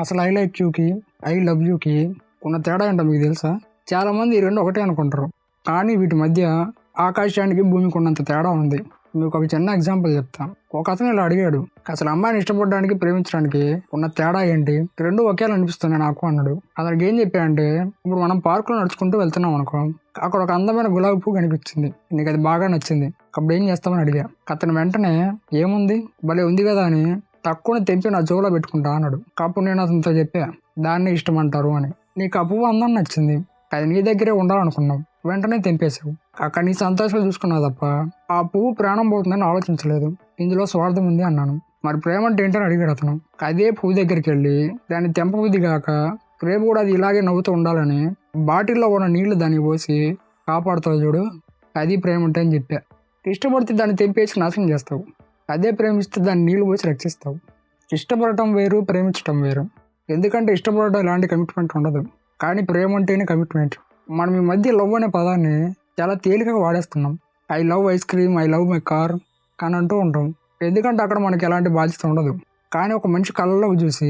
అసలు I like యూకి I love యూకి ఉన్న తేడా ఏంటో మీకు తెలుసా? చాలా మంది ఈ రెండు ఒకటే అనుకుంటారు, కానీ వీటి మధ్య ఆకాశానికి భూమికి ఉన్నంత తేడా ఉంది. మీకు ఒక చిన్న ఎగ్జాంపుల్ చెప్తాను. ఒక అతను ఇలా అడిగాడు, అసలు అమ్మాయిని ఇష్టపడడానికి ప్రేమించడానికి ఉన్న తేడా ఏంటి, రెండు ఒకేలా అనిపిస్తున్నాయి నాకు అన్నాడు. అతనికి ఏం చెప్పాడంటే, ఇప్పుడు మనం పార్కులో నడుచుకుంటూ వెళ్తున్నాం అనుకో, అక్కడ ఒక అందమైన గులాబీ పువ్వు కనిపించింది, నీకు అది బాగా నచ్చింది, అప్పుడు ఏం చేస్తామని అడిగా. అతను వెంటనే ఏముంది భలే ఉంది కదా అని తక్కువ తెంపి నా జోలో పెట్టుకుంటా అన్నాడు. అప్పుడు నేను అతనితో చెప్పా, దాన్ని ఇష్టం అంటారు అని. నీకు ఆ పువ్వు అందం నచ్చింది, అది నీ దగ్గరే ఉండాలనుకున్నావు, వెంటనే తెంపేశావు. అక్కడ నీ సంతోషాలు చూసుకున్నావు తప్ప ఆ పువ్వు ప్రాణం పోతుందని ఆలోచించలేదు. ఇందులో స్వార్థం ఉంది అన్నాను. మరి ప్రేమ అంటే ఏంటని అడిగాడు అతను. అదే పువ్వు దగ్గరికి వెళ్ళి దాన్ని తెంపబుద్ధి కాక రేపు కూడా అది ఇలాగే నవ్వుతూ ఉండాలని బాటిల్లో ఉన్న నీళ్లు దాన్ని పోసి కాపాడుతావు చూడు, అది ప్రేమ అంటే అని చెప్పా. ఇష్టపడితే దాన్ని తెంపేసి నాశనం చేస్తావు, అదే ప్రేమిస్తే దాన్ని నీళ్లు పోసి రక్షిస్తావు. ఇష్టపడటం వేరు, ప్రేమించటం వేరు. ఎందుకంటే ఇష్టపడటం ఎలాంటి కమిట్మెంట్ ఉండదు, కానీ ప్రేమ అంటేనే కమిట్మెంట్. మనం ఈ మధ్య లవ్ అనే పదాన్ని చాలా తేలికగా వాడేస్తున్నాం. I love ice cream, I love my car అని అంటూ ఉంటాం. ఎందుకంటే అక్కడ మనకి ఎలాంటి బాధ్యత ఉండదు. కానీ ఒక మనిషి కళ్ళలో చూసి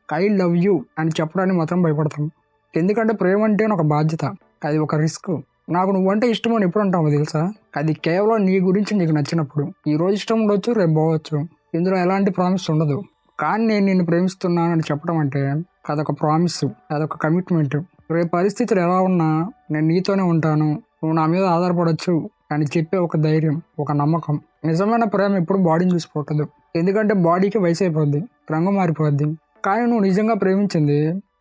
ఐ లవ్ యూ అని చెప్పడానికి మాత్రం భయపడతాం. ఎందుకంటే ప్రేమ అంటే ఒక బాధ్యత, అది ఒక రిస్క్. నాకు నువ్వంటే ఇష్టం అని ఎప్పుడు అంటావు తెలుసా? అది కేవలం నీ గురించి నీకు నచ్చినప్పుడు. ఈ రోజు ఇష్టం ఉండొచ్చు, రేపు పోవచ్చు, ఇందులో ఎలాంటి ప్రామిస్ ఉండదు. కానీ నేను నిన్ను ప్రేమిస్తున్నాను అని చెప్పడం అంటే అదొక ప్రామిస్, అదొక కమిట్మెంట్. రేపు పరిస్థితులు ఎలా ఉన్నా నేను నీతోనే ఉంటాను, నువ్వు నా మీద ఆధారపడవచ్చు అని చెప్పే ఒక ధైర్యం, ఒక నమ్మకం. నిజమైన ప్రేమ ఎప్పుడు బాడీని చూసిపోతుంది, ఎందుకంటే బాడీకి వయసు అయిపోద్ది, రంగు మారిపోద్ది. కానీ నువ్వు నిజంగా ప్రేమించింది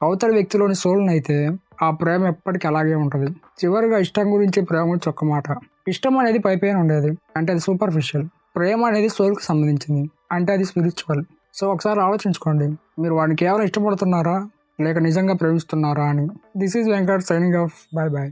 అవతల వ్యక్తిలోని సోల్ని అయితే ఆ ప్రేమ ఎప్పటికీ అలాగే ఉంటుంది. చివరిగా ఇష్టం గురించి ప్రేమ గురించి ఒక్క మాట. ఇష్టం అనేది పైపైన ఉండేది, అంటే అది సూపర్ఫిషియల్. ప్రేమ అనేది సోల్కి సంబంధించింది, అంటే అది స్పిరిచువల్. సో ఒకసారి ఆలోచించుకోండి, మీరు వాడిని కేవలం ఇష్టపడుతున్నారా లేక నిజంగా ప్రేమిస్తున్నారా అని. This is Venkat signing off. Bye bye.